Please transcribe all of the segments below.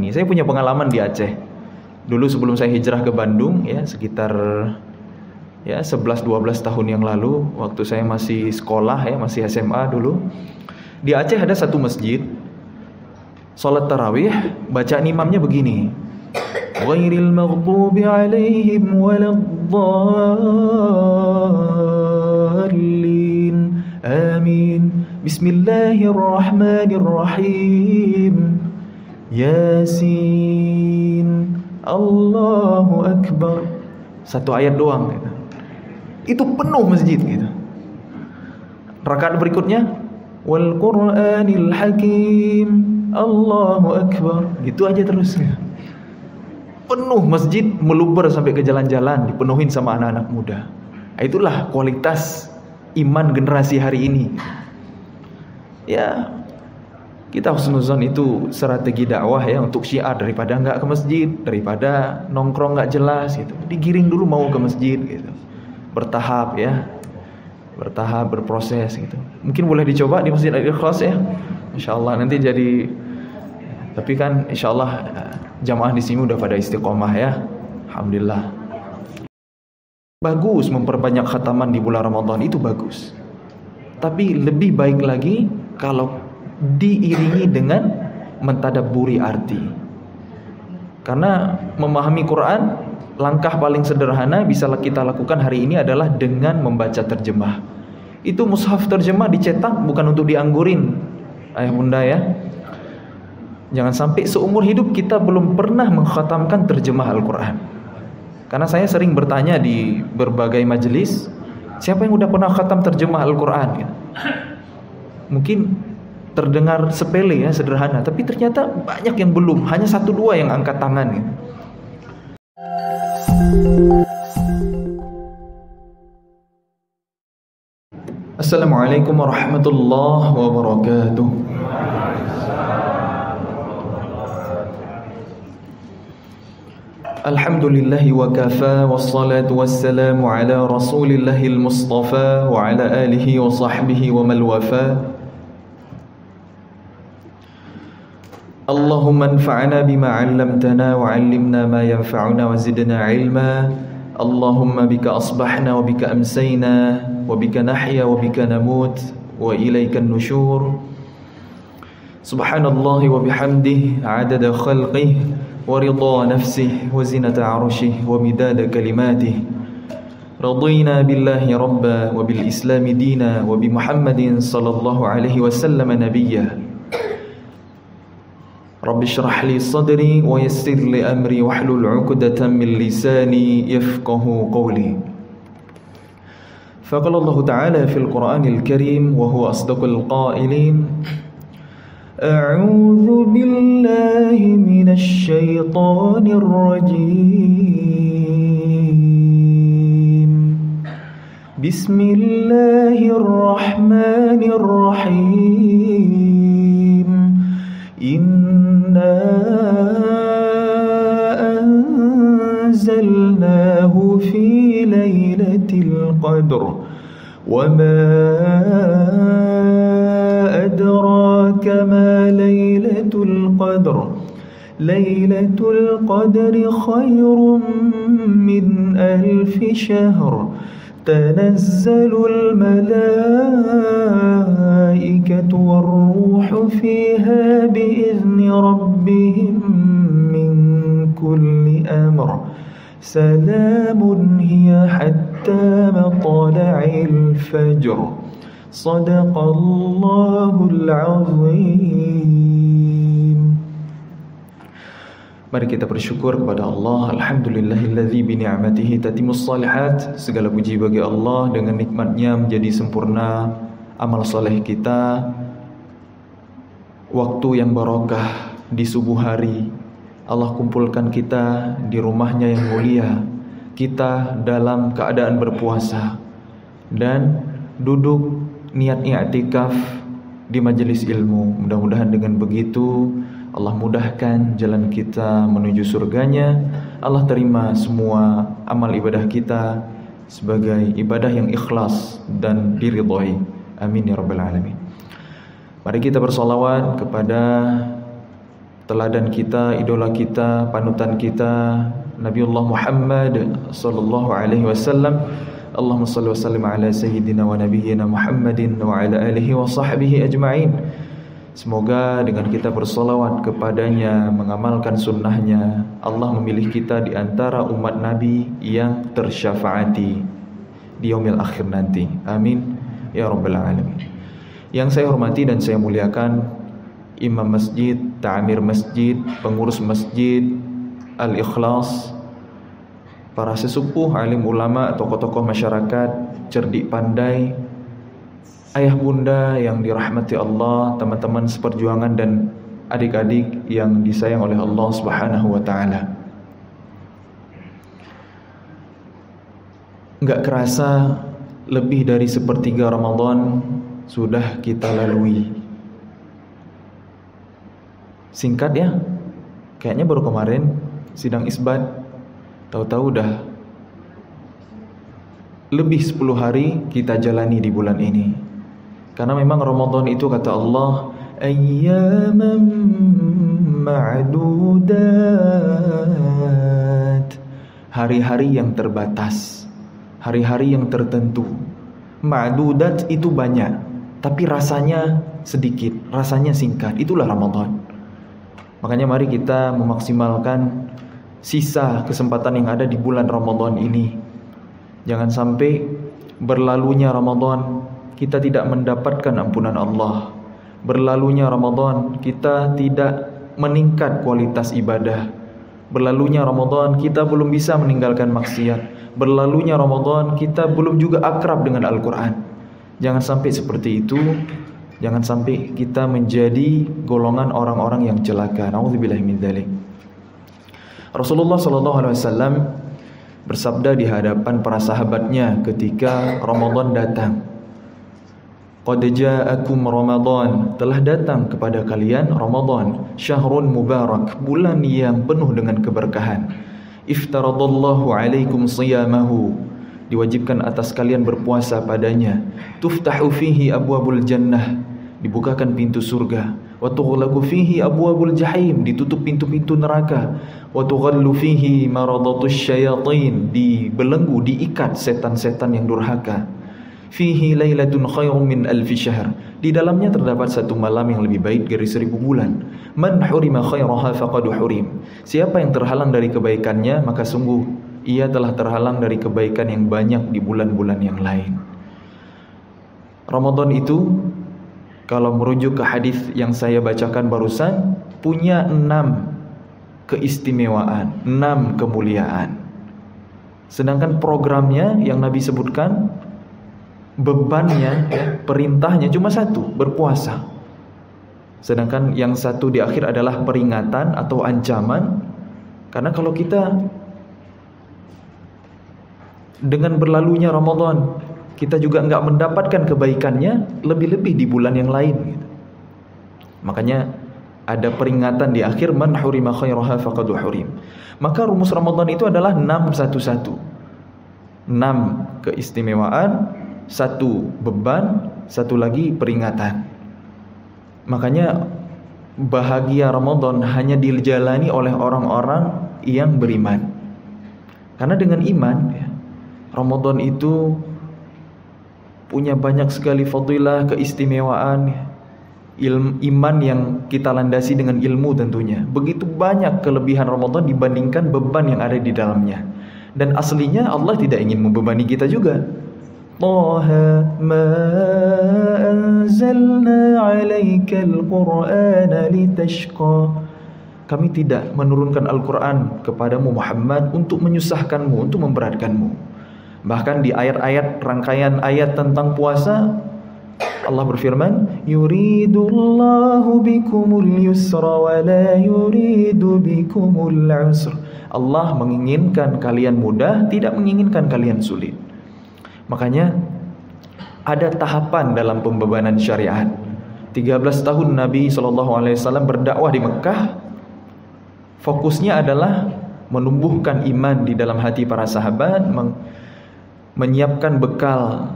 ini. Saya punya pengalaman di Aceh. Dulu sebelum saya hijrah ke Bandung ya, sekitar 11-12 tahun yang lalu, waktu saya masih sekolah ya, masih SMA dulu. Di Aceh ada satu masjid, salat tarawih, bacaan imamnya begini. Ghairil maghdubi alaihim waladdallin. Amin. Bismillahirrahmanirrahim. Yasin. Allahu Akbar. Satu ayat doang gitu. Itu penuh masjid gitu. Rakaat berikutnya wal Qur'anil Hakim. Allahu Akbar. Gitu aja terus ya. Penuh masjid, meluber sampai ke jalan-jalan, dipenuhin sama anak-anak muda. Itulah kualitas iman generasi hari ini. Ya, kita husnuzon itu strategi dakwah ya, untuk syiar, daripada nggak ke masjid, daripada nongkrong nggak jelas gitu. Digiring dulu mau ke masjid gitu. Bertahap ya. Bertahap, berproses gitu. Mungkin boleh dicoba di Masjid Al-Ikhlas ya. Insyaallah nanti jadi. Tapi kan insyaallah jamaah di sini udah pada istiqomah ya. Alhamdulillah. Bagus memperbanyak khataman di bulan Ramadan, itu bagus. Tapi lebih baik lagi kalau diiringi dengan mentadabburi arti. Karena memahami Quran, langkah paling sederhana bisa kita lakukan hari ini adalah dengan membaca terjemah. Itu mushaf terjemah dicetak bukan untuk dianggurin, ayah bunda ya. Jangan sampai seumur hidup kita belum pernah mengkhatamkan terjemah Al-Quran. Karena saya sering bertanya di berbagai majelis, siapa yang udah pernah khatam terjemah Al-Quran? Mungkin terdengar sepele ya, sederhana, tapi ternyata banyak yang belum. Hanya 1-2 yang angkat tangan gitu. Assalamualaikum warahmatullahi wabarakatuh. Alhamdulillahi wa kafa, wassalatu wassalamu ala rasulillahil mustafa wa ala alihi wa sahbihi wa mal wafa. Allahumma anfa'na bima 'allamtana wa 'allimna ma yanfa'una wa zidna 'ilma. Allahumma bika asbahna wa bika amsayna wa bika nahya wa bika namut wa ilaikan nusyur. Subhanallah wa bihamdihi 'adada khalqihi wa ridha nafsihi wa zinata 'arshihi wa midada kalimatihi. Radina billahi rabba wa bil islami dina wa bi Muhammadin sallallahu alaihi wasallam nabiyya. Rabbi shrah li sadri wa yassir li amri wahlul 'uqdatam min lisani yafqahu qawli. Faqala Allah Ta'ala fil Qur'anil Karim wa huwa asdaqul qailin. A'udzu billahi minasy syaithanir rajim. Bismillahirrahmanirrahim. Inna anzalnahu fi lailatul qadr wa ma adraka ma lailatul qadr. Lailatul qadri khairum min alfi syahr. تنزل الملائكة والروح فيها بإذن ربهم من كل أمر سلام هي حتى مطلع الفجر صدق الله العظيم. Mari kita bersyukur kepada Allah. Alhamdulillahilladzi bi ni'matihi tatimmus shalihat. Segala puji bagi Allah, dengan nikmatnya menjadi sempurna amal soleh kita. Waktu yang barokah di subuh hari, Allah kumpulkan kita di rumahnya yang mulia. Kita dalam keadaan berpuasa dan duduk niat i'tikaf di majelis ilmu. Mudah-mudahan dengan begitu Allah mudahkan jalan kita menuju surganya. Allah terima semua amal ibadah kita sebagai ibadah yang ikhlas dan diridhai. Amin ya rabbal alamin. Mari kita bersolawat kepada teladan kita, idola kita, panutan kita, Nabiullah Muhammad sallallahu alaihi wasallam. Allahumma shalli wa sallim ala sayyidina wa nabiyyina Muhammadin wa ala alihi wa sahbihi ajma'in. Semoga dengan kita bersolawat kepadanya, mengamalkan sunnahnya, Allah memilih kita di antara umat Nabi yang tersyafaati di yaumil akhir nanti. Amin ya rabbal alamin. Yang saya hormati dan saya muliakan imam masjid, ta'amir masjid, pengurus masjid Al-Ikhlas, para sesepuh, alim ulama, tokoh-tokoh masyarakat, cerdik pandai, ayah bunda yang dirahmati Allah, teman-teman seperjuangan dan adik-adik yang disayang oleh Allah Subhanahu wa taala. Enggak kerasa lebih dari sepertiga Ramadan sudah kita lalui. Singkat ya, kayaknya baru kemarin sidang isbat, tahu-tahu udah lebih 10 hari kita jalani di bulan ini. Karena memang Ramadan itu kata Allah, ayyaman ma'dudat, hari-hari yang terbatas, hari-hari yang tertentu. Ma'dudat itu banyak, tapi rasanya sedikit, rasanya singkat. Itulah Ramadan. Makanya mari kita memaksimalkan sisa kesempatan yang ada di bulan Ramadan ini. Jangan sampai berlalunya Ramadan kita tidak mendapatkan ampunan Allah. Berlalunya Ramadan kita tidak meningkat kualitas ibadah. Berlalunya Ramadan kita belum bisa meninggalkan maksiat. Berlalunya Ramadan kita belum juga akrab dengan Al-Quran. Jangan sampai seperti itu. Jangan sampai kita menjadi golongan orang-orang yang celaka. Nauzubillahi min dzalik. Rasulullah SAW bersabda di hadapan para sahabatnya ketika Ramadan datang. Qad ja'akum Ramadan, telah datang kepada kalian Ramadan, syahrun mubarak, bulan yang penuh dengan keberkahan. Iftaradallahu alaikum siyamahu, diwajibkan atas kalian berpuasa padanya. Tuftahu fihi abwabul jannah, dibukakan pintu surga. Wa tughlaqu fihi abwabul jahim, ditutup pintu-pintu neraka. Wa tughallu fihi maradatus syayatin, dibelenggu, diikat setan-setan yang durhaka. Fihi lailatun khairum min alfi syahr, di dalamnya terdapat satu malam yang lebih baik dari 1000 bulan. Man hurima khairaha faqad hurim, siapa yang terhalang dari kebaikannya maka sungguh ia telah terhalang dari kebaikan yang banyak di bulan-bulan yang lain. Ramadan itu kalau merujuk ke hadis yang saya bacakan barusan, punya 6 keistimewaan, 6 kemuliaan. Sedangkan programnya yang Nabi sebutkan, bebannya, ya, perintahnya cuma 1, berpuasa. Sedangkan yang 1 di akhir adalah peringatan atau ancaman. Karena kalau kita dengan berlalunya Ramadan kita juga enggak mendapatkan kebaikannya, lebih-lebih di bulan yang lain gitu. Makanya ada peringatan di akhir, man hurima khairaha faqad hurim. Maka rumus Ramadan itu adalah 611. 6 keistimewaan, 1 beban, 1 lagi peringatan. Makanya bahagia Ramadan hanya dijalani oleh orang-orang yang beriman. Karena dengan iman, ya, Ramadan itu punya banyak sekali fadilah, keistimewaan, iman yang kita landasi dengan ilmu tentunya. Begitu banyak kelebihan Ramadan dibandingkan beban yang ada di dalamnya. Dan aslinya Allah tidak ingin membebani kita juga. Taha ma anzalna 'alaikal Qur'ana litashqa. Kami tidak menurunkan Al-Quran kepadamu Muhammad untuk menyusahkanmu, untuk memberatkanmu. Bahkan di ayat-ayat, rangkaian ayat tentang puasa, Allah berfirman, yuridullahu bikumul yusra wa la yuridu bikumul usra. Allah menginginkan kalian mudah, tidak menginginkan kalian sulit. Makanya ada tahapan dalam pembebanan syariat. 13 tahun Nabi SAW berdakwah di Mekah. Fokusnya adalah menumbuhkan iman di dalam hati para sahabat, menyiapkan bekal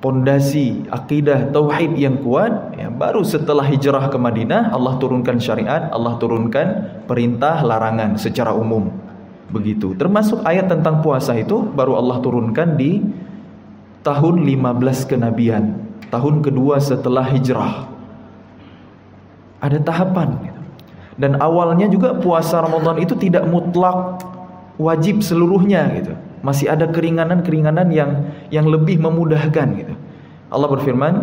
pondasi akidah tauhid yang kuat, ya, baru setelah hijrah ke Madinah Allah turunkan syariat, Allah turunkan perintah larangan secara umum. Begitu. Termasuk ayat tentang puasa itu baru Allah turunkan di tahun 15 kenabian, tahun kedua setelah hijrah. Ada tahapan gitu. Dan awalnya juga puasa Ramadan itu tidak mutlak wajib seluruhnya gitu. Masih ada keringanan-keringanan yang lebih memudahkan gitu. Allah berfirman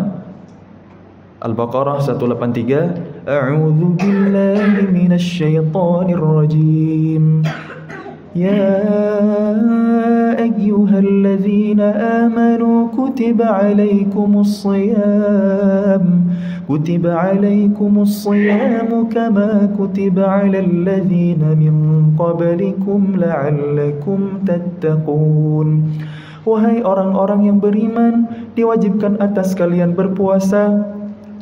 Al-Baqarah 183, A'udzu billahi minasy syaithanir rajim. Ya ayyuhalladzina amanu kutiba alaikumus shiyam kama kutiba alal ladzina min qablikum la'allakum tattaqun. Wahai orang-orang yang beriman, diwajibkan atas kalian berpuasa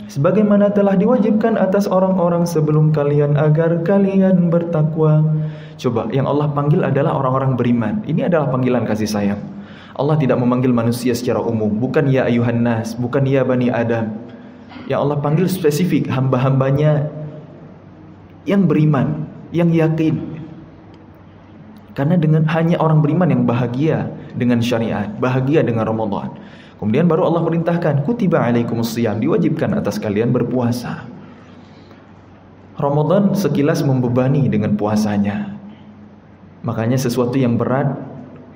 sebagaimana telah diwajibkan atas orang-orang sebelum kalian agar kalian bertakwa. Coba, yang Allah panggil adalah orang-orang beriman. Ini adalah panggilan kasih sayang. Allah tidak memanggil manusia secara umum, bukan ya ayuhan nas, bukan ya bani Adam. Yang Allah panggil spesifik hamba-hambanya yang beriman, yang yakin. Karena dengan hanya orang beriman yang bahagia dengan syariat, bahagia dengan Ramadan. Kemudian baru Allah perintahkan, kutiba alaikumus shiyam, diwajibkan atas kalian berpuasa. Ramadan sekilas membebani dengan puasanya. Makanya sesuatu yang berat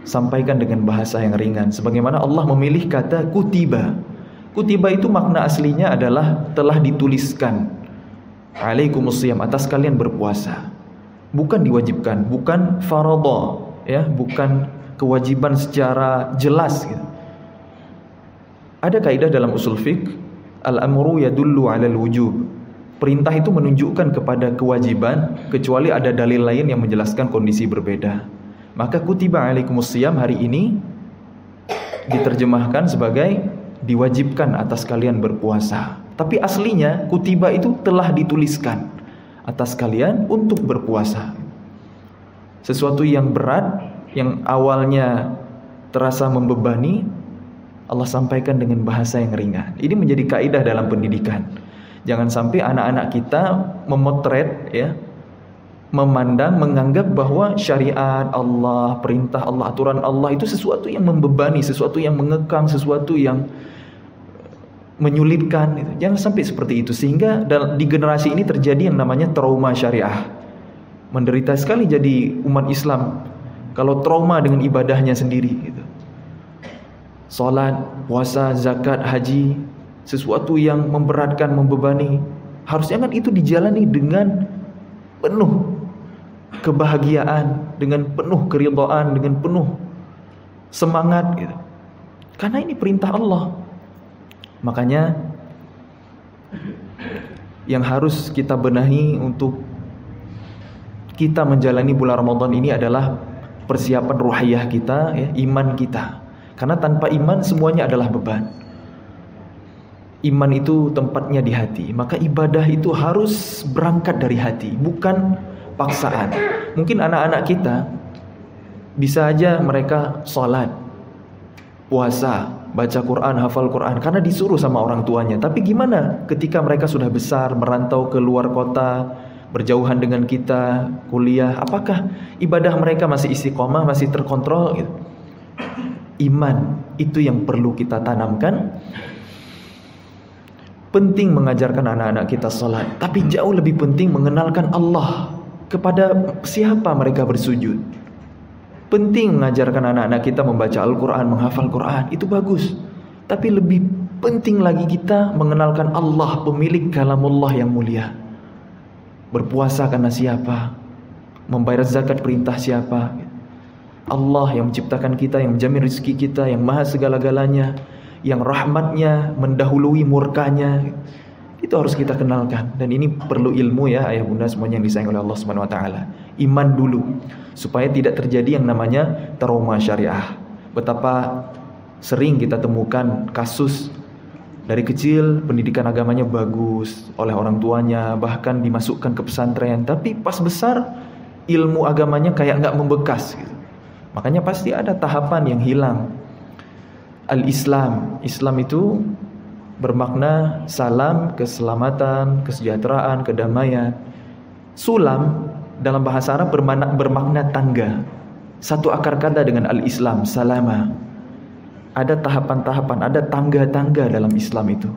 sampaikan dengan bahasa yang ringan. Sebagaimana Allah memilih kata kutiba. Kutiba itu makna aslinya adalah telah dituliskan. Alaikumus shiyam, atas kalian berpuasa. Bukan diwajibkan, bukan faradha, ya, bukan kewajiban secara jelas gitu. Ada kaidah dalam usul fiqh, al-amru yadullu 'alal wujub. Perintah itu menunjukkan kepada kewajiban kecuali ada dalil lain yang menjelaskan kondisi berbeda. Maka kutiba alaikumus shiyam hari ini diterjemahkan sebagai diwajibkan atas kalian berpuasa. Tapi aslinya kutiba itu telah dituliskan atas kalian untuk berpuasa. Sesuatu yang berat, yang awalnya terasa membebani, Allah sampaikan dengan bahasa yang ringan. Ini menjadi kaidah dalam pendidikan. Jangan sampai anak-anak kita memotret, ya, memandang, menganggap bahwa syariat Allah, perintah Allah, aturan Allah itu sesuatu yang membebani, sesuatu yang mengekang, sesuatu yang menyulitkan gitu. Jangan sampai seperti itu, sehingga di generasi ini terjadi yang namanya trauma syariah. Menderita sekali jadi umat Islam kalau trauma dengan ibadahnya sendiri gitu. Salat, puasa, zakat, haji, sesuatu yang memberatkan, membebani, harusnya kan itu dijalani dengan penuh kebahagiaan, dengan penuh keridhaan, dengan penuh semangat gitu. Karena ini perintah Allah. Makanya yang harus kita benahi untuk kita menjalani bulan Ramadan ini adalah persiapan ruhiyah kita, ya, iman kita. Karena tanpa iman semuanya adalah beban. Iman itu tempatnya di hati. Maka ibadah itu harus berangkat dari hati, bukan paksaan. Mungkin anak-anak kita bisa aja mereka sholat, puasa, baca Quran, hafal Quran karena disuruh sama orang tuanya. Tapi gimana ketika mereka sudah besar, merantau ke luar kota, berjauhan dengan kita, kuliah, apakah ibadah mereka masih istiqomah, masih terkontrol gitu? Iman itu yang perlu kita tanamkan. Penting mengajarkan anak-anak kita salat, tapi jauh lebih penting mengenalkan Allah. Kepada siapa mereka bersujud. Penting mengajarkan anak-anak kita membaca Al-Quran, menghafal Quran, itu bagus. Tapi lebih penting lagi kita mengenalkan Allah, pemilik kalamullah yang mulia. Berpuasa karena siapa? Membayar zakat perintah siapa? Allah yang menciptakan kita, yang menjamin rezeki kita, yang maha segala-galanya, yang rahmatnya mendahului murkanya. Itu harus kita kenalkan. Dan ini perlu ilmu, ya ayah bunda semuanya yang disayang oleh Allah Subhanahu wa taala. Iman dulu supaya tidak terjadi yang namanya trauma syariah. Betapa sering kita temukan kasus dari kecil pendidikan agamanya bagus oleh orang tuanya, bahkan dimasukkan ke pesantren, tapi pas besar ilmu agamanya kayak nggak membekas gitu. Makanya pasti ada tahapan yang hilang. Al-Islam. Islam itu bermakna salam, keselamatan, kesejahteraan, kedamaian. Sulam dalam bahasa Arab bermakna tangga. Satu akar kata dengan al-Islam, salama. Ada tahapan-tahapan, ada tangga-tangga dalam Islam itu.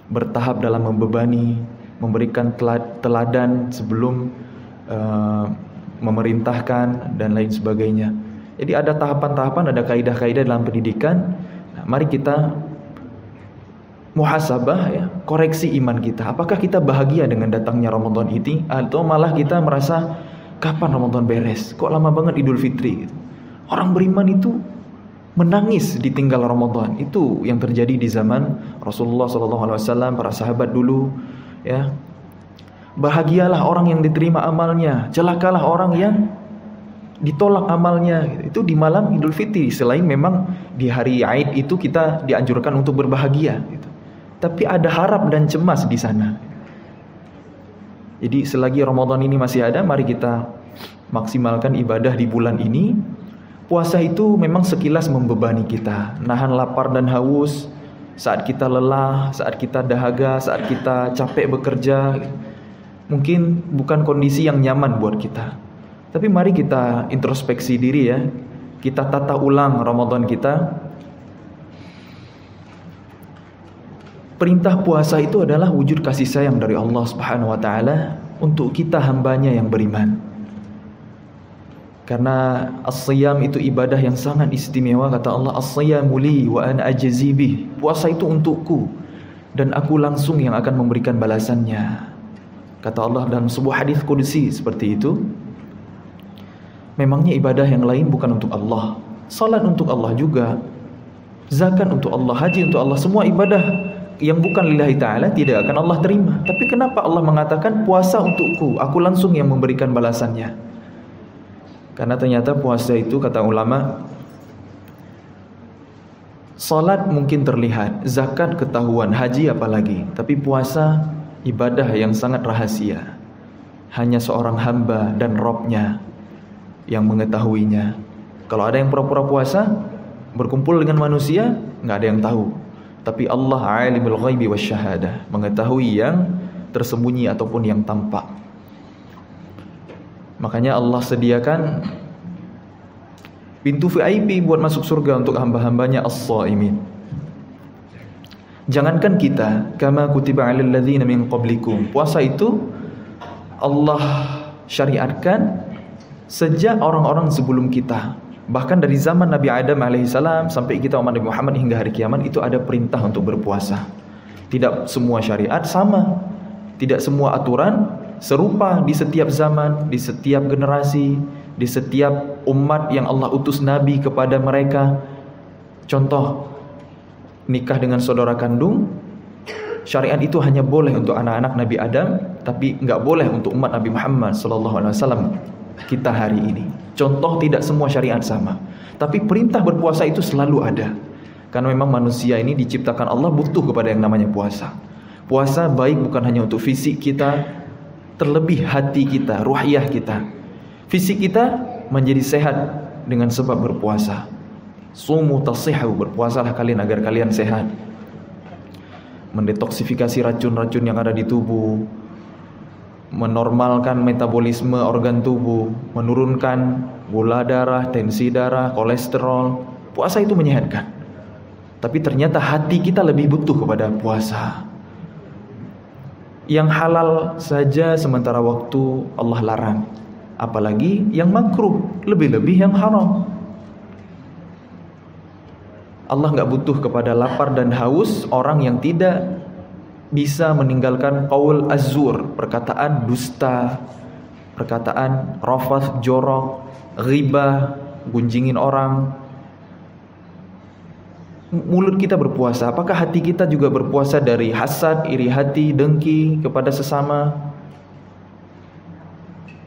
Bertahap dalam membebani, memberikan teladan sebelum memerintahkan dan lain sebagainya. Jadi ada tahapan-tahapan, ada kaidah-kaidah dalam pendidikan. Nah, mari kita muhasabah, ya, koreksi iman kita. Apakah kita bahagia dengan datangnya Ramadan ini, atau malah kita merasa kapan Ramadan beres? Kok lama banget Idul Fitri? Orang beriman itu menangis ditinggal Ramadan. Itu yang terjadi di zaman Rasulullah SAW, para sahabat dulu, ya. Bahagialah orang yang diterima amalnya, celakalah orang yang ditolak amalnya. Itu di malam Idul Fitri. Selain memang di hari Aid itu kita dianjurkan untuk berbahagia, gitu. Tapi ada harap dan cemas di sana. Jadi selagi Ramadan ini masih ada, mari kita maksimalkan ibadah di bulan ini. Puasa itu memang sekilas membebani kita, nahan lapar dan haus saat kita lelah, saat kita dahaga, saat kita capek bekerja. Mungkin bukan kondisi yang nyaman buat kita. Tapi mari kita introspeksi diri, ya. Kita tata ulang Ramadan kita. Perintah puasa itu adalah wujud kasih sayang dari Allah Subhanahu wa taala untuk kita hambanya yang beriman. Karena as-siyam itu ibadah yang sangat istimewa, kata Allah, as-siyamu li wa ana ajzi bih. Puasa itu untukku dan aku langsung yang akan memberikan balasannya. Kata Allah dalam sebuah hadis qudsi seperti itu. Memangnya ibadah yang lain bukan untuk Allah? Salat untuk Allah juga, zakat untuk Allah, haji untuk Allah. Semua ibadah yang bukan lillahi ta'ala tidak akan Allah terima. Tapi kenapa Allah mengatakan puasa untukku, aku langsung yang memberikan balasannya? Karena ternyata puasa itu, kata ulama, salat mungkin terlihat, zakat ketahuan, haji apalagi. Tapi puasa ibadah yang sangat rahasia. Hanya seorang hamba dan Robnya yang mengetahuinya. Kalau ada yang pura-pura puasa, berkumpul dengan manusia, nggak ada yang tahu. Tapi Allah alimul ghaibi wasyahadah, mengetahui yang tersembunyi ataupun yang tampak. Makanya Allah sediakan pintu VIP buat masuk surga untuk hamba-hambanya as-shaimin. Jangankan kita, kama kutiba 'alal ladzina min qablikum. Puasa itu Allah syariatkan sejak orang-orang sebelum kita. Bahkan dari zaman Nabi Adam alaihissalam sampai kita umat Nabi Muhammad hingga hari kiamat itu ada perintah untuk berpuasa. Tidak semua syariat sama, tidak semua aturan serupa di setiap zaman, di setiap generasi, di setiap umat yang Allah utus Nabi kepada mereka. Contoh, nikah dengan saudara kandung, syariat itu hanya boleh untuk anak-anak Nabi Adam, tapi nggak boleh untuk umat Nabi Muhammad SAW kita hari ini. Contoh, tidak semua syariat sama, tapi perintah berpuasa itu selalu ada. Karena memang manusia ini diciptakan Allah butuh kepada yang namanya puasa. Puasa baik bukan hanya untuk fisik kita, terlebih hati kita, ruhiyah kita. Fisik kita menjadi sehat dengan sebab berpuasa. Sumu tasihhu, berpuasalah kalian agar kalian sehat. Mendetoksifikasi racun-racun yang ada di tubuh, menormalkan metabolisme organ tubuh, menurunkan gula darah, tensi darah, kolesterol. Puasa itu menyehatkan. Tapi ternyata hati kita lebih butuh kepada puasa. Yang halal saja sementara waktu Allah larang, apalagi yang makruh, lebih-lebih yang haram. Allah gak butuh kepada lapar dan haus orang yang tidak bisa meninggalkan qaul az-zur, perkataan dusta, perkataan rafath, jorok, ghibah, gunjingin orang. Mulut kita berpuasa, apakah hati kita juga berpuasa dari hasad, iri hati, dengki kepada sesama?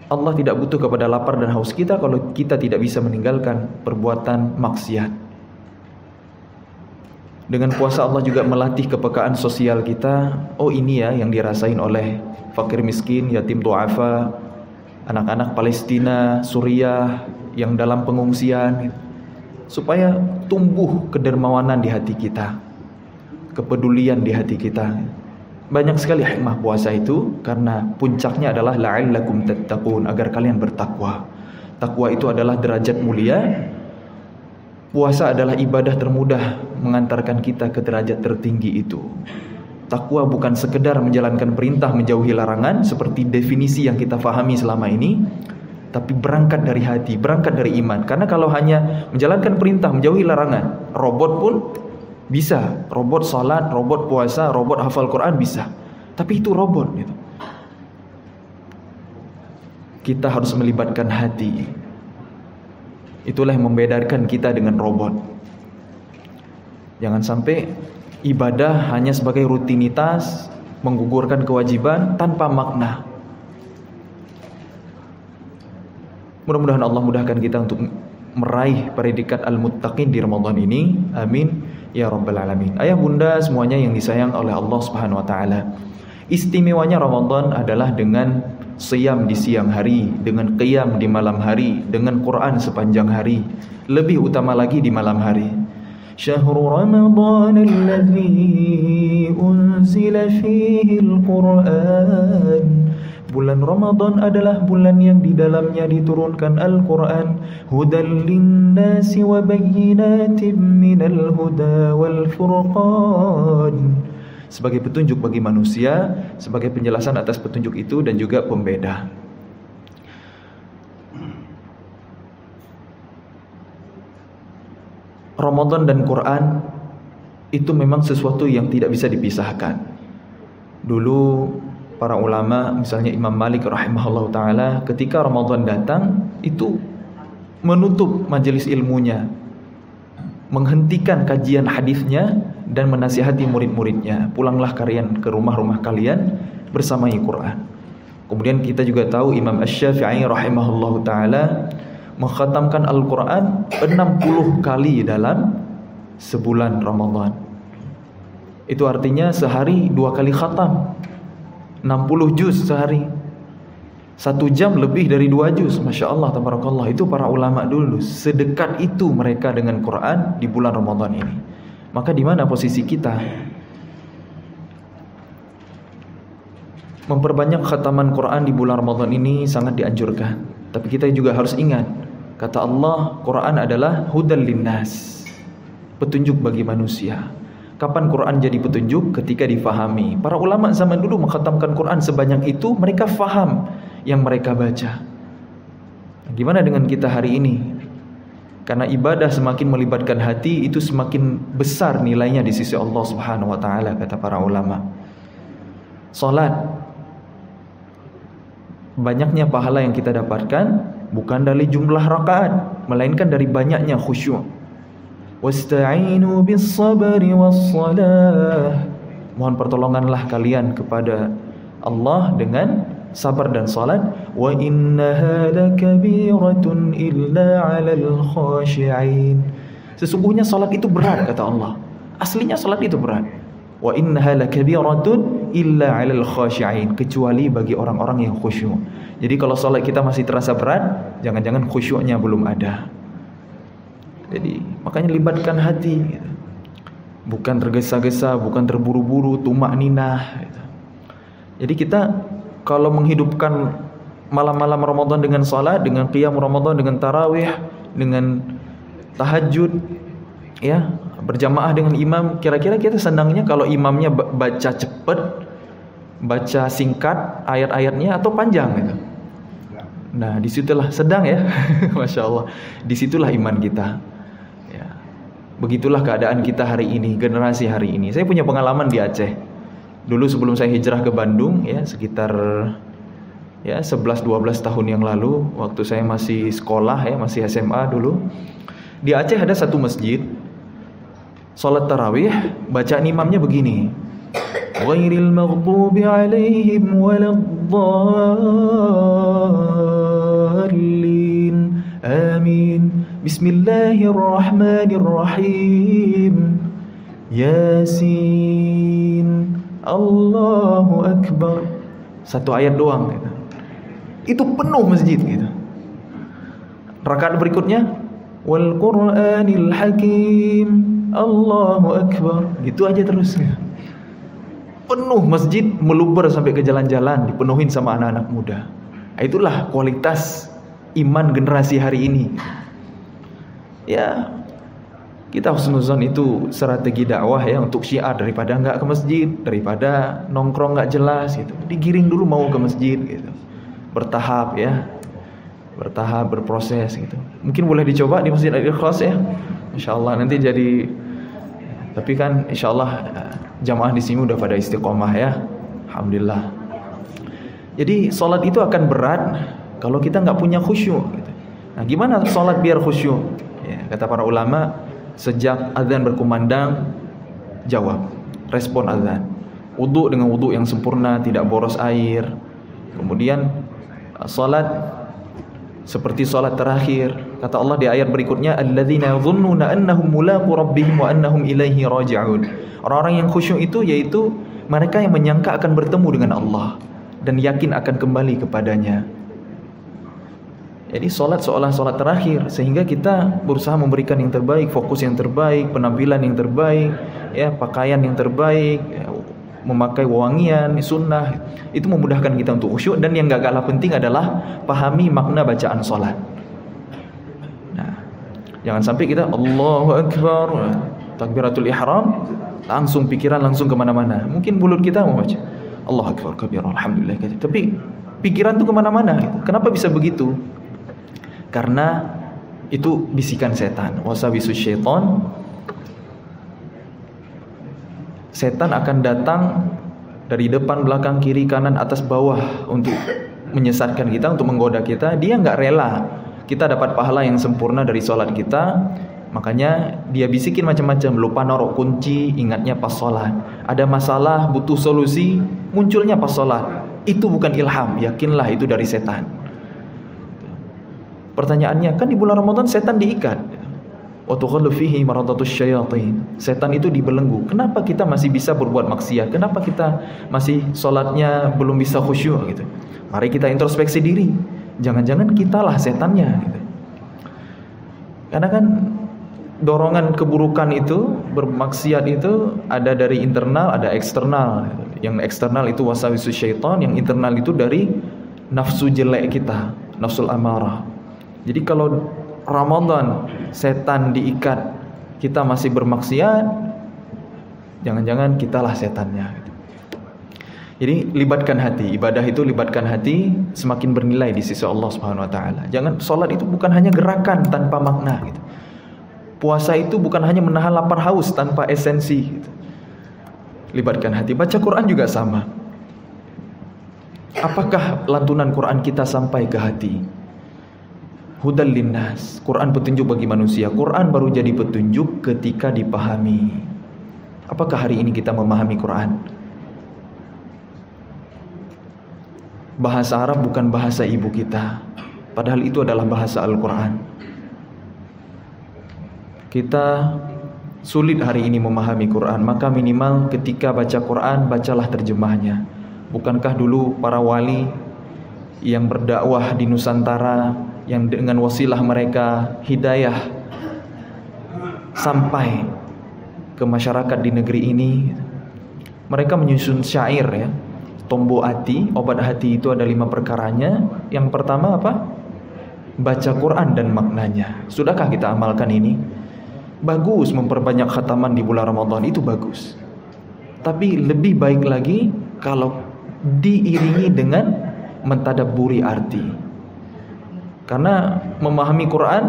Allah tidak butuh kepada lapar dan haus kita kalau kita tidak bisa meninggalkan perbuatan maksiat. Dengan puasa Allah juga melatih kepekaan sosial kita. Oh, ini ya yang dirasain oleh fakir miskin, yatim du'afa, anak-anak Palestina, Suriah yang dalam pengungsian. supaya tumbuh kedermawanan di hati kita, kepedulian di hati kita. Banyak sekali hikmah puasa itu, karena puncaknya adalah la'allakum tattaqun, agar kalian bertakwa. Takwa itu adalah derajat mulia. Puasa adalah ibadah termudah mengantarkan kita ke derajat tertinggi itu. Takwa bukan sekedar menjalankan perintah, menjauhi larangan seperti definisi yang kita fahami selama ini, tapi berangkat dari hati, berangkat dari iman. Karena kalau hanya menjalankan perintah, menjauhi larangan, robot pun bisa. Robot salat, robot puasa, robot hafal Quran bisa. Tapi itu robot gitu. Kita harus melibatkan hati. Itulah yang membedakan kita dengan robot. Jangan sampai ibadah hanya sebagai rutinitas, menggugurkan kewajiban tanpa makna. Mudah-mudahan Allah mudahkan kita untuk meraih predikat al-muttaqin di Ramadan ini. Amin ya rabbal alamin. Ayah bunda semuanya yang disayang oleh Allah Subhanahu wa taala. Istimewanya Ramadan adalah dengan siyam di siang hari, dengan qiyam di malam hari, dengan Quran sepanjang hari. Lebih utama lagi di malam hari. Syahrul Ramadan alladzi unzila fihi al-Quran. Bulan Ramadan adalah bulan yang di dalamnya diturunkan Al-Quran. Hudan linnasi wa bayyinatin minal huda wal furqan. Sebagai petunjuk bagi manusia, sebagai penjelasan atas petunjuk itu dan juga pembeda. Ramadan dan Quran itu memang sesuatu yang tidak bisa dipisahkan. Dulu para ulama, misalnya Imam Malik rahimahullah ta'ala, ketika Ramadan datang, itu menutup majelis ilmunya, menghentikan kajian hadisnya, dan menasihati murid-muridnya. Pulanglah kalian ke rumah-rumah kalian bersamai Quran. Kemudian kita juga tahu Imam Asy-Syafi'i rahimahullah ta'ala mengkhatamkan Al-Quran 60 kali dalam sebulan Ramadan. Itu artinya sehari 2 kali khatam, 60 juz sehari. 1 jam lebih dari 2 juz. Masya Allah, tabarakallah. Itu para ulama dulu. Sedekat itu mereka dengan Quran di bulan Ramadan ini. Maka di mana posisi kita? Memperbanyak khataman Quran di bulan Ramadan ini sangat dianjurkan. Tapi kita juga harus ingat, kata Allah, Quran adalah hudan linnas, petunjuk bagi manusia. Kapan Quran jadi petunjuk? Ketika difahami. Para ulama zaman dulu mengkhatamkan Quran sebanyak itu, mereka faham yang mereka baca. Gimana dengan kita hari ini? Karena ibadah semakin melibatkan hati, itu semakin besar nilainya di sisi Allah Subhanahu wa taala, kata para ulama. Salat, banyaknya pahala yang kita dapatkan bukan dari jumlah rakaat, melainkan dari banyaknya khusyuk. Wasta'inu bis-sabri was-salah. Mohon pertolonganlah kalian kepada Allah dengan sabar dan salat. Wa innaha lakabiratun illa 'alal khashi'in. Sesungguhnya salat itu berat, kata Allah. Aslinya salat itu berat. Wa innaha lakabiratun illa 'alal khashi'in, kecuali bagi orang-orang yang khusyuk. Jadi kalau salat kita masih terasa berat, jangan-jangan khusyuknya belum ada. Jadi makanya libatkan hati, bukan tergesa-gesa, bukan terburu-buru, tumak ninah. Jadi kita kalau menghidupkan malam-malam Ramadan dengan salat, dengan qiyam Ramadan, dengan tarawih, dengan tahajud, ya, berjamaah dengan imam, kira-kira kita senangnya kalau imamnya baca cepat, baca singkat ayat-ayatnya, atau panjang gitu. Nah, disitulah sedang ya, masya Allah, disitulah iman kita. Ya, begitulah keadaan kita hari ini, generasi hari ini. Saya punya pengalaman di Aceh. Dulu sebelum saya hijrah ke Bandung, ya sekitar 11-12 tahun yang lalu, waktu saya masih sekolah, ya masih SMA dulu. Di Aceh ada satu masjid, salat tarawih, bacaan imamnya begini. Ghairil maghdubi alaihim waladdallin. Amin. Bismillahirrahmanirrahim. Yasin. Allahu Akbar. Satu ayat doang gitu. Itu penuh masjid gitu. Rakaat berikutnya wal Qur'anil hakim, Allahu akbar. Gitu aja terusnya. Penuh masjid, meluber sampai ke jalan-jalan, dipenuhin sama anak-anak muda. Itulah kualitas iman generasi hari ini. Ya, kita husnuzon itu strategi dakwah ya untuk syiar, daripada nggak ke masjid, daripada nongkrong nggak jelas gitu. Digiring dulu mau ke masjid gitu. Bertahap ya. Bertahap, berproses gitu. Mungkin boleh dicoba di Masjid Al-Ikhlas ya. Insyaallah nanti jadi, tapi kan insyaallah jamaah di sini udah pada istiqomah ya. Alhamdulillah. Jadi sholat itu akan berat kalau kita nggak punya khusyuk gitu. Nah, gimana sholat biar khusyuk? Ya, kata para ulama, sejak azan berkumandang jawab, respon azan. Wudu dengan wudu yang sempurna, tidak boros air. Kemudian sholat seperti sholat terakhir. Kata Allah di ayat berikutnya, alladzina yadhunnuna annahum mulaqu rabbihim wa annahum ilaihi raji'un. Orang-orang yang khusyuk itu yaitu mereka yang menyangka akan bertemu dengan Allah dan yakin akan kembali kepadanya. Jadi sholat seolah sholat terakhir, sehingga kita berusaha memberikan yang terbaik, fokus yang terbaik, penampilan yang terbaik, ya, pakaian yang terbaik, ya, memakai wewangian, sunnah. Itu memudahkan kita untuk khusyuk. Dan yang gak kalah penting adalah pahami makna bacaan sholat. Nah, jangan sampai kita Allahu Akbar, takbiratul ihram, langsung pikiran langsung kemana-mana. Mungkin mulut kita mau baca Allahu Akbar kabir, alhamdulillah, tapi pikiran tuh kemana-mana. Kenapa bisa begitu? Karena itu bisikan setan. Wasawisus syaitan. Setan akan datang dari depan, belakang, kiri, kanan, atas, bawah untuk menyesatkan kita, untuk menggoda kita. Dia nggak rela kita dapat pahala yang sempurna dari sholat kita. Makanya dia bisikin macam-macam. Lupa naruh kunci, ingatnya pas sholat. Ada masalah, butuh solusi, munculnya pas sholat. Itu bukan ilham, yakinlah itu dari setan. Pertanyaannya, kan di bulan Ramadan setan diikat. Wa tuqallu fihi maradatus syayatin. Setan itu dibelenggu. Kenapa kita masih bisa berbuat maksiat? Kenapa kita masih sholatnya belum bisa khusyuk gitu? Mari kita introspeksi diri. Jangan-jangan kitalah setannya gitu. Karena kan dorongan keburukan itu, bermaksiat itu ada dari internal, ada eksternal. Yang eksternal itu wasawisus syaitan, yang internal itu dari nafsu jelek kita, nafsul amarah. Jadi kalau Ramadan setan diikat, kita masih bermaksiat, jangan-jangan kitalah setannya. Jadi libatkan hati. Ibadah itu libatkan hati, semakin bernilai di sisi Allah Subhanahu wa taala. Jangan, sholat itu bukan hanya gerakan tanpa makna gitu. Puasa itu bukan hanya menahan lapar haus tanpa esensi gitu. Libatkan hati. Baca Quran juga sama. Apakah lantunan Quran kita sampai ke hati? Hudal linnas, Quran petunjuk bagi manusia. Quran baru jadi petunjuk ketika dipahami. Apakah hari ini kita memahami Quran? Bahasa Arab bukan bahasa ibu kita, padahal itu adalah bahasa Al-Quran. Kita sulit hari ini memahami Quran, maka minimal ketika baca Quran, bacalah terjemahnya. Bukankah dulu para wali yang berdakwah di Nusantara, yang dengan wasilah mereka hidayah sampai ke masyarakat di negeri ini, mereka menyusun syair ya, tombo hati, obat hati itu ada 5 perkaranya. Yang pertama apa? Baca Quran dan maknanya. Sudahkah kita amalkan ini? Bagus memperbanyak khataman di bulan Ramadan, itu bagus. Tapi lebih baik lagi kalau diiringi dengan mentadabburi arti. Karena memahami Quran,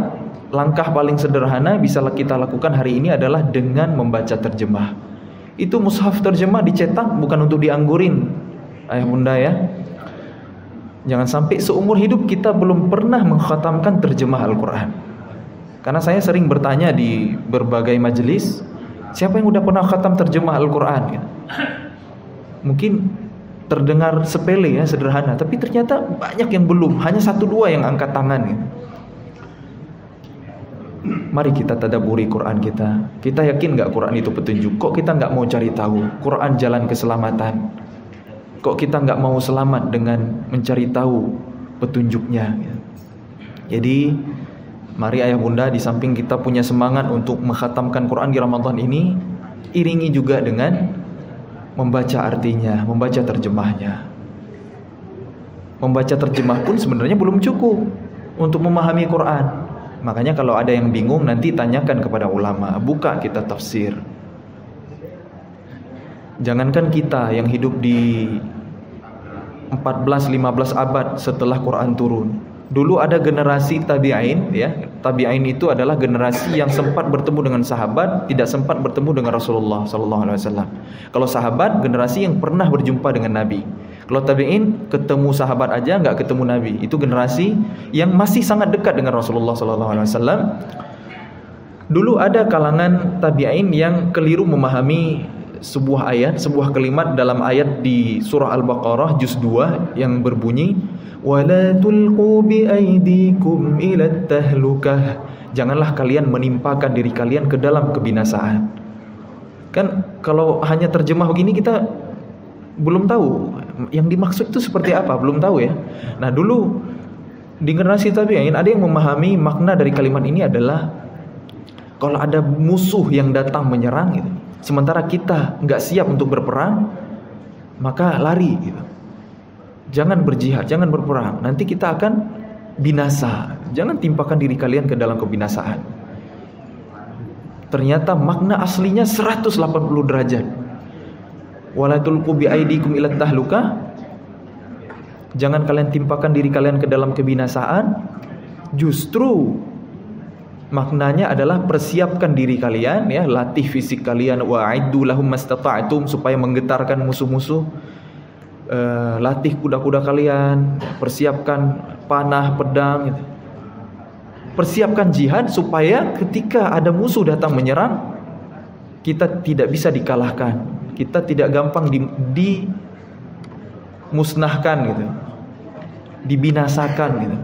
langkah paling sederhana bisa kita lakukan hari ini adalah dengan membaca terjemah. Itu mushaf terjemah dicetak bukan untuk dianggurin, ayah bunda ya. Jangan sampai seumur hidup kita belum pernah mengkhatamkan terjemah Al-Quran. Karena saya sering bertanya di berbagai majelis, siapa yang udah pernah khatam terjemah Al-Quran? Mungkin terdengar sepele ya, sederhana, tapi ternyata banyak yang belum, hanya 1-2 yang angkat tangan gitu. Mari kita tadabburi Quran kita. Kita yakin gak Quran itu petunjuk? Kok kita gak mau cari tahu Quran jalan keselamatan? Kok kita gak mau selamat dengan mencari tahu petunjuknya? Jadi Mari ayah bunda, di samping kita punya semangat untuk mengkhatamkan Quran di Ramadan ini, iringi juga dengan membaca artinya, membaca terjemahnya. Membaca terjemah pun sebenarnya belum cukup untuk memahami Quran. Makanya kalau ada yang bingung, nanti tanyakan kepada ulama, buka kitab tafsir. Jangankan kita yang hidup di 14-15 abad setelah Quran turun. Dulu ada generasi tabi'in, ya. Tabi'in itu adalah generasi yang sempat bertemu dengan sahabat, tidak sempat bertemu dengan Rasulullah SAW. Kalau sahabat, generasi yang pernah berjumpa dengan Nabi. Kalau tabi'in, ketemu sahabat aja nggak ketemu Nabi. Itu generasi yang masih sangat dekat dengan Rasulullah SAW. Dulu ada kalangan tabi'in yang keliru memahami sebuah ayat, sebuah kalimat dalam ayat di surah Al-Baqarah juz 2 yang berbunyi wala tulqu bi aydikum ila tahlukah. Janganlah kalian menimpakan diri kalian ke dalam kebinasaan. Kan kalau hanya terjemah begini kita belum tahu yang dimaksud itu seperti apa, belum tahu ya. Nah, dulu di generasi tabi'in ada yang memahami makna dari kalimat ini adalah kalau ada musuh yang datang menyerang gitu, sementara kita nggak siap untuk berperang, maka lari gitu. Jangan berjihad, jangan berperang, nanti kita akan binasa. Jangan timpakan diri kalian ke dalam kebinasaan. Ternyata makna aslinya 180 derajat. Wala tulqu bi aidikum ila tahlukah. Jangan kalian timpakan diri kalian ke dalam kebinasaan. Justru maknanya adalah persiapkan diri kalian, ya, latih fisik kalian, wa'iddu lahum mastata'tum, supaya menggetarkan musuh-musuh. Latih kuda-kuda kalian, persiapkan panah, pedang gitu. Persiapkan jihad supaya ketika ada musuh datang menyerang, kita tidak bisa dikalahkan, kita tidak gampang dimusnahkan gitu, dibinasakan gitu.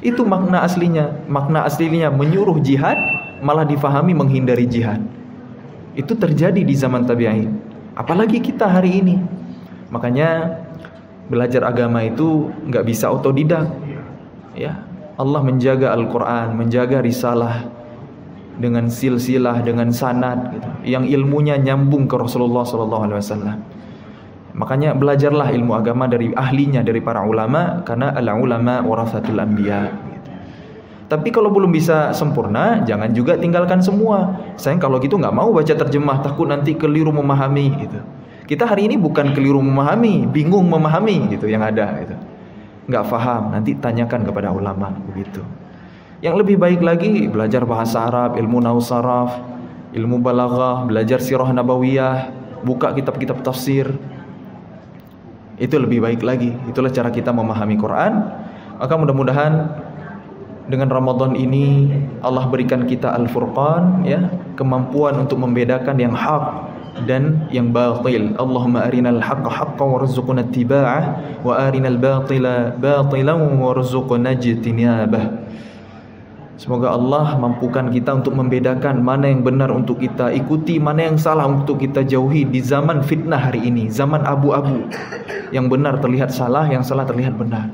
Itu makna aslinya. Makna aslinya menyuruh jihad, malah difahami menghindari jihad. Itu terjadi di zaman tabi'in. Apalagi kita hari ini. Makanya belajar agama itu nggak bisa otodidak. Ya, Allah menjaga Al-Quran, menjaga risalah dengan silsilah, dengan sanad, gitu, yang ilmunya nyambung ke Rasulullah SAW. Makanya belajarlah ilmu agama dari ahlinya, dari para ulama, karena al-ulama warasatul anbiya. Gitu. Tapi kalau belum bisa sempurna, jangan juga tinggalkan semua. Saya kalau gitu nggak mau baca terjemah, takut nanti keliru memahami. Gitu. Kita hari ini bukan keliru memahami, bingung memahami gitu yang ada. Gitu. Nggak paham, nanti tanyakan kepada ulama begitu. Yang lebih baik lagi belajar bahasa Arab, ilmu nahwu saraf, ilmu balaghah, belajar sirah nabawiyah, buka kitab-kitab tafsir. Itu lebih baik lagi. Itulah cara kita memahami Quran. Maka mudah-mudahan dengan Ramadan ini Allah berikan kita Al-Furqan, ya, kemampuan untuk membedakan yang hak dan yang batil. Allahumma arinal haqqa haqqan warzuqna ittiba'ah wa arinal batila batilan warzuqna ijtinabah. Semoga Allah mampukan kita untuk membedakan mana yang benar untuk kita ikuti, mana yang salah untuk kita jauhi di zaman fitnah hari ini, zaman abu-abu. Yang benar terlihat salah, yang salah terlihat benar.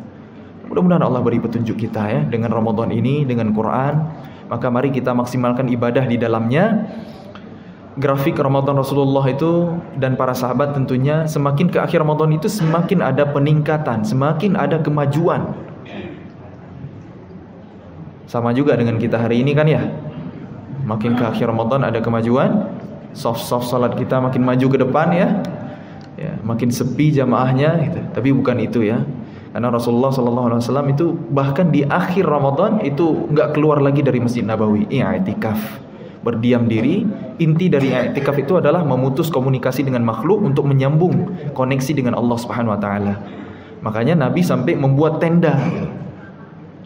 Mudah-mudahan Allah beri petunjuk kita, ya, dengan Ramadan ini, dengan Quran. Maka mari kita maksimalkan ibadah di dalamnya. Grafik Ramadan Rasulullah itu dan para sahabat tentunya semakin ke akhir Ramadan itu semakin ada peningkatan, semakin ada kemajuan. Sama juga dengan kita hari ini kan, ya. Makin ke akhir Ramadan ada kemajuan, soft salat kita makin maju ke depan, ya. Ya, makin sepi jamaahnya gitu. Tapi bukan itu, ya. Karena Rasulullah SAW itu bahkan di akhir Ramadan itu nggak keluar lagi dari Masjid Nabawi, i'tikaf. Berdiam diri. Inti dari i'tikaf itu adalah memutus komunikasi dengan makhluk untuk menyambung koneksi dengan Allah Subhanahu wa taala. Makanya Nabi sampai membuat tenda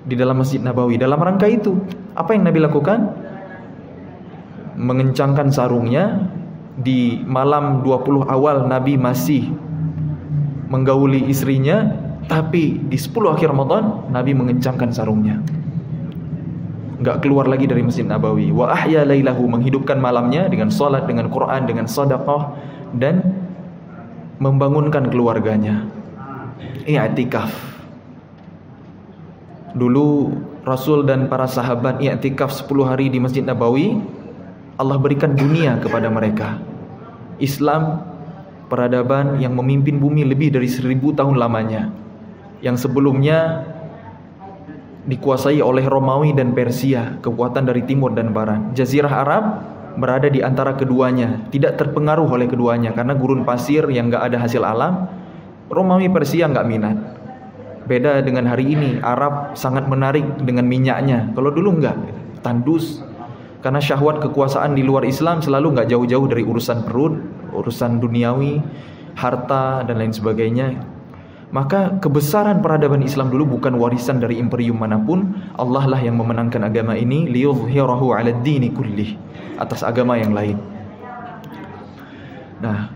di dalam Masjid Nabawi dalam rangka itu. Apa yang Nabi lakukan? Mengencangkan sarungnya. Di malam 20 awal Nabi masih menggauli istrinya, tapi di 10 akhir Ramadan Nabi mengencangkan sarungnya, nggak keluar lagi dari Masjid Nabawi. Wa ahya lailahu, menghidupkan malamnya dengan salat, dengan Quran, dengan sedekah, dan membangunkan keluarganya. I'tikaf. Dulu Rasul dan para sahabat i'tikaf 10 hari di Masjid Nabawi, Allah berikan dunia kepada mereka. Islam, peradaban yang memimpin bumi lebih dari 1000 tahun lamanya, yang sebelumnya dikuasai oleh Romawi dan Persia, kekuatan dari timur dan barat. Jazirah Arab berada di antara keduanya, tidak terpengaruh oleh keduanya karena gurun pasir yang gak ada hasil alam. Romawi Persia gak minat. Beda dengan hari ini, Arab sangat menarik dengan minyaknya. Kalau dulu enggak, tandus. Karena syahwat kekuasaan di luar Islam selalu enggak jauh-jauh dari urusan perut, urusan duniawi, harta dan lain sebagainya. Maka kebesaran peradaban Islam dulu bukan warisan dari imperium manapun. Allah lah yang memenangkan agama ini, liyudhhirahu 'alad dini kullih, atas agama yang lain. Nah,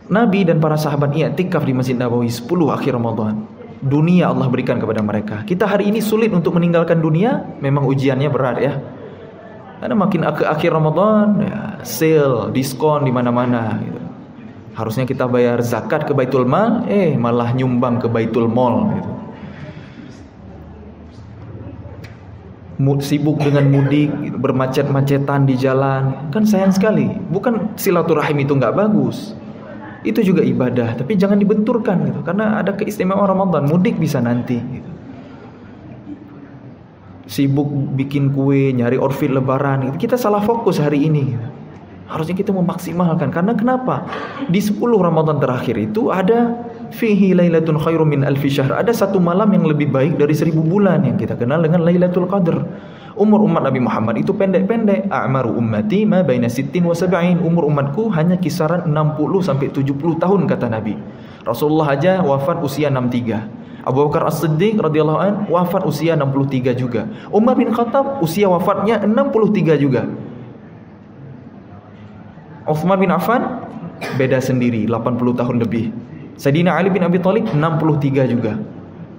Nabi dan para sahabat i'tikaf di Masjid Nabawi 10 akhir Ramadan. Dunia Allah berikan kepada mereka. Kita hari ini sulit untuk meninggalkan dunia, memang ujiannya berat ya. Karena makin ke akhir Ramadan, ya, sale, diskon di mana-mana gitu. Harusnya kita bayar zakat ke Baitul Mal, malah nyumbang ke Baitul Mall gitu. Sibuk dengan mudik, gitu, bermacet-macetan di jalan. Kan sayang sekali. Bukan silaturahim itu nggak bagus. Itu juga ibadah, tapi jangan dibenturkan gitu. Karena ada keistimewaan Ramadan, mudik bisa nanti gitu. Sibuk bikin kue, nyari outfit lebaran gitu. Kita salah fokus hari ini gitu. Harusnya kita memaksimalkan. Karena kenapa? Di 10 Ramadan terakhir itu ada fihi lailatun khairum min alfi syahr. Ada satu malam yang lebih baik dari 1000 bulan yang kita kenal dengan Lailatul Qadar. Umur umat Nabi Muhammad itu pendek-pendek. A'maru ummati ma baina 60 wa 70. Umur umatku hanya kisaran 60 sampai 70 tahun kata Nabi. Rasulullah aja wafat usia 63. Abu Bakar As-Siddiq radhiyallahu an wafat usia 63 juga. Umar bin Khattab usia wafatnya 63 juga. Utsman bin Affan beda sendiri, 80 tahun lebih. Sayyidina Ali bin Abi Thalib 63 juga.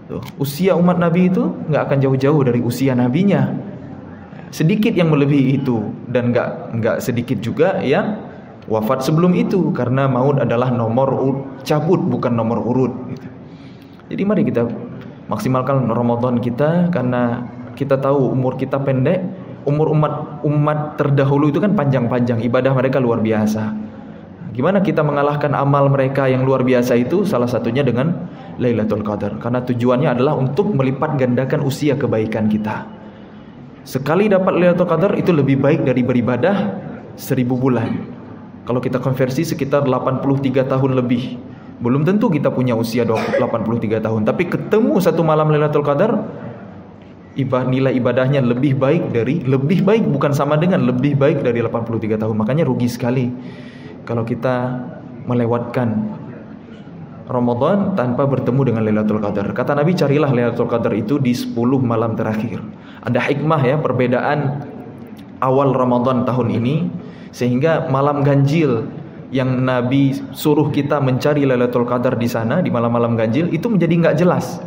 Tuh, usia umat Nabi itu nggak akan jauh-jauh dari usia nabinya. Sedikit yang melebihi itu dan nggak sedikit juga yang wafat sebelum itu, karena maut adalah nomor cabut bukan nomor urut gitu. Jadi mari kita maksimalkan Ramadan kita, karena kita tahu umur kita pendek. Umur umat terdahulu itu kan panjang-panjang, ibadah mereka luar biasa. Gimana kita mengalahkan amal mereka yang luar biasa itu? Salah satunya dengan Lailatul Qadar. Karena tujuannya adalah untuk melipat gandakan usia kebaikan kita. Sekali dapat Lailatul Qadar itu lebih baik dari beribadah 1000 bulan. Kalau kita konversi sekitar 83 tahun lebih. Belum tentu kita punya usia 83 tahun, tapi ketemu satu malam Lailatul Qadar, nilai ibadahnya lebih baik bukan sama dengan lebih baik dari 83 tahun. Makanya rugi sekali kalau kita melewatkan Ramadan tanpa bertemu dengan Lailatul Qadar. Kata Nabi, carilah Lailatul Qadar itu di 10 malam terakhir. Ada hikmah ya, perbedaan awal Ramadan tahun ini, sehingga malam ganjil yang Nabi suruh kita mencari Lailatul Qadar di sana, di malam-malam ganjil, itu menjadi nggak jelas.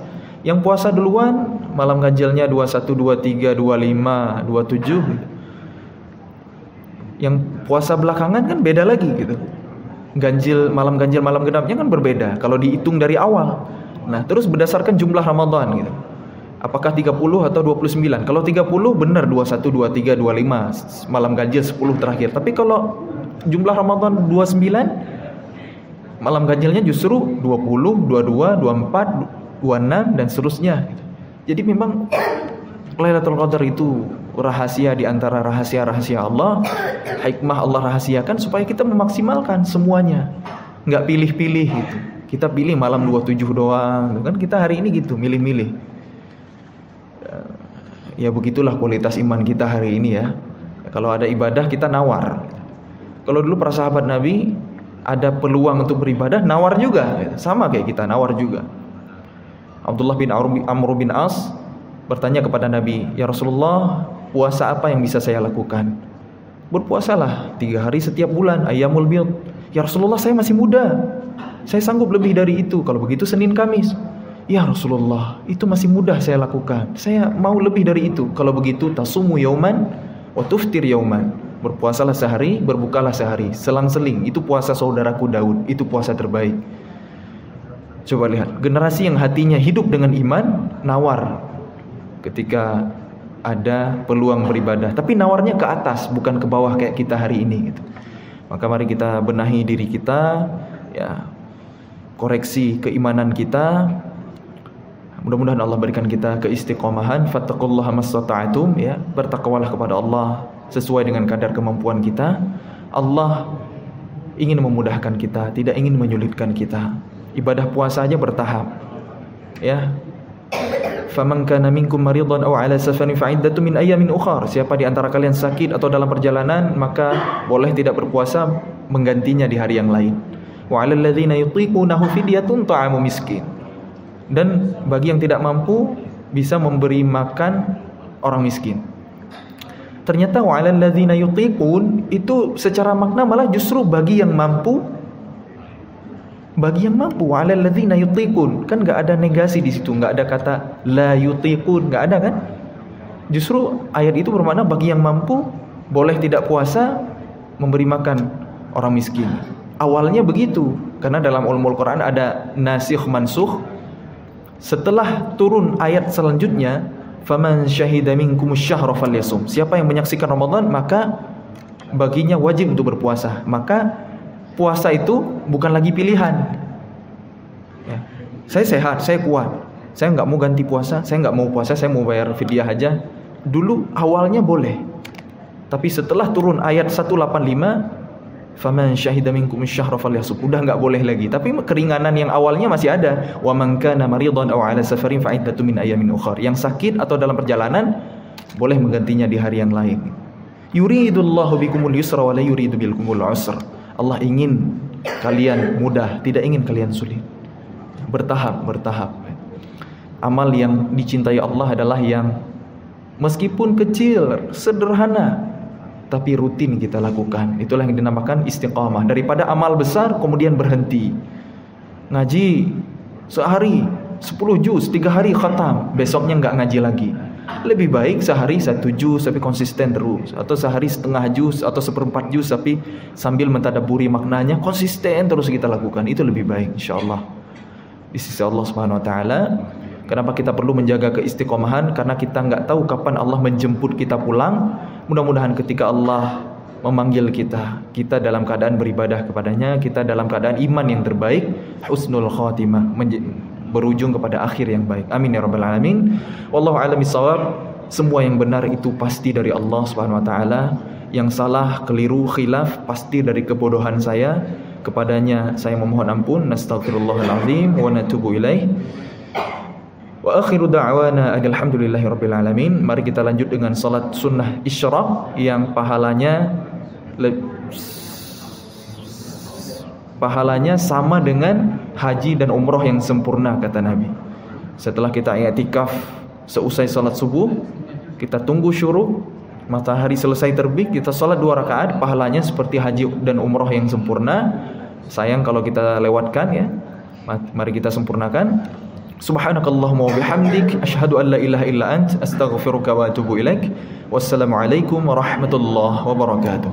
Yang puasa duluan malam ganjilnya 21, 23, 25, 27. Yang puasa belakangan kan beda lagi gitu. Malam ganjil, malam genapnya kan berbeda kalau dihitung dari awal. Nah, terus berdasarkan jumlah Ramadan gitu. Apakah 30 atau 29? Kalau 30 benar 21, 23, 25 malam ganjil 10 terakhir. Tapi kalau jumlah Ramadan 29, malam ganjilnya justru 20, 22, 24, 26 dan seterusnya. Jadi memang Lailatul Qadar itu rahasia di antara rahasia-rahasia Allah. Hikmah Allah rahasiakan supaya kita memaksimalkan semuanya. Nggak pilih-pilih gitu. Kita pilih malam 27 doang. Kan kita hari ini gitu, milih-milih. Ya begitulah kualitas iman kita hari ini ya. Kalau ada ibadah kita nawar. Kalau dulu para sahabat Nabi ada peluang untuk beribadah, nawar juga. Sama kayak kita, nawar juga. Abdullah bin Amr bin As bertanya kepada Nabi, "Ya Rasulullah, puasa apa yang bisa saya lakukan?" "Berpuasalah 3 hari setiap bulan, ayyamul bid." "Ya Rasulullah, saya masih muda. Saya sanggup lebih dari itu. Kalau begitu Senin Kamis." "Ya Rasulullah, itu masih mudah saya lakukan. Saya mau lebih dari itu. Kalau begitu tasumu yauman wa tuftir yauman." Berpuasalah sehari, berbukalah sehari. Selang-seling. Itu puasa saudaraku Daud. Itu puasa terbaik. Coba lihat, generasi yang hatinya hidup dengan iman, nawar. ketika ada peluang beribadah, tapi nawarnya ke atas bukan ke bawah kayak kita hari ini gitu. Maka mari kita benahi diri kita, ya, koreksi keimanan kita. Mudah-mudahan Allah berikan kita keistiqomahan. Fattaqullaha mastata'tum, ya, bertakwalah kepada Allah sesuai dengan kadar kemampuan kita. Allah ingin memudahkan kita, tidak ingin menyulitkan kita. Ibadah puasa aja bertahap, ya. Faman kana minkum maridan aw ala safarin fa iddatun min ayyamin ukhar. Siapa di antara kalian sakit atau dalam perjalanan, maka boleh tidak berpuasa, menggantinya di hari yang lain. Wa 'alal ladzina yutiqunahu fidyatun ta'amu miskin. Dan bagi yang tidak mampu bisa memberi makan orang miskin. Ternyata wa 'alal ladzina yutiqun itu secara makna malah justru bagi yang mampu. Bagi yang mampu, walal ladzina yutiqun, kan enggak ada negasi di situ, enggak ada kata la yutiqun, enggak ada kan? Justru ayat itu bermakna bagi yang mampu boleh tidak puasa, memberi makan orang miskin. Awalnya begitu, karena dalam ulumul Quran ada nasikh mansukh. Setelah turun ayat selanjutnya, faman syahida minkumus syahra falyasum. Siapa yang menyaksikan Ramadan, maka baginya wajib untuk berpuasa. Maka puasa itu bukan lagi pilihan, ya. Saya sehat, saya kuat, saya nggak mau ganti puasa, saya nggak mau puasa, saya mau bayar fidyah aja. Dulu awalnya boleh, tapi setelah turun ayat 185, faman syahida minkum syahra falyasum, udah nggak boleh lagi. Tapi keringanan yang awalnya masih ada. Wa man kana maridan aw ala safarin fa iddatun min ayyamin ukhar. Yang sakit atau dalam perjalanan boleh menggantinya di hari yang lain. Yuridullahu bikumul yusra wa la yuridu bikumul usra. Allah ingin kalian mudah, tidak ingin kalian sulit. Bertahap. Amal yang dicintai Allah adalah yang meskipun kecil, sederhana, tapi rutin kita lakukan. Itulah yang dinamakan istiqamah. Daripada amal besar kemudian berhenti. Ngaji sehari 10 juz, 3 hari khatam, besoknya nggak ngaji lagi. Lebih baik sehari 1 juz tapi konsisten terus, atau sehari setengah juz atau 1/4 juz tapi sambil mentadaburi maknanya, konsisten terus kita lakukan. Itu lebih baik insyaallah di sisi Allah Subhanahu wa taala. Kenapa kita perlu menjaga keistiqomahan? Karena kita nggak tahu kapan Allah menjemput kita pulang. Mudah-mudahan ketika Allah memanggil kita, kita dalam keadaan beribadah kepadanya, kita dalam keadaan iman yang terbaik, husnul khatimah, berujung kepada akhir yang baik. Amin ya rabbal alamin. Wallahu a'lam bishawab. Semua yang benar itu pasti dari Allah Subhanahu wa taala. Yang salah, keliru, khilaf pasti dari kebodohan saya. Kepadanya saya memohon ampun. Nastaghfirullahal azim wa natubu ilaih. Wa akhiru da'wana alhamdulillahi rabbil alamin. Mari kita lanjut dengan salat sunnah isyraq yang pahalanya sama dengan haji dan umroh yang sempurna, kata Nabi. Setelah kita i'tikaf seusai salat subuh, kita tunggu syuruk, matahari selesai terbit, kita salat 2 rakaat, pahalanya seperti haji dan umroh yang sempurna. Sayang kalau kita lewatkan, ya. Mari kita sempurnakan. Subhanakallahumma wa bihamdik, asyhadu an la ilaha illa ant, astaghfiruka wa atubu ilaik. Wassalamualaikum warahmatullahi wabarakatuh.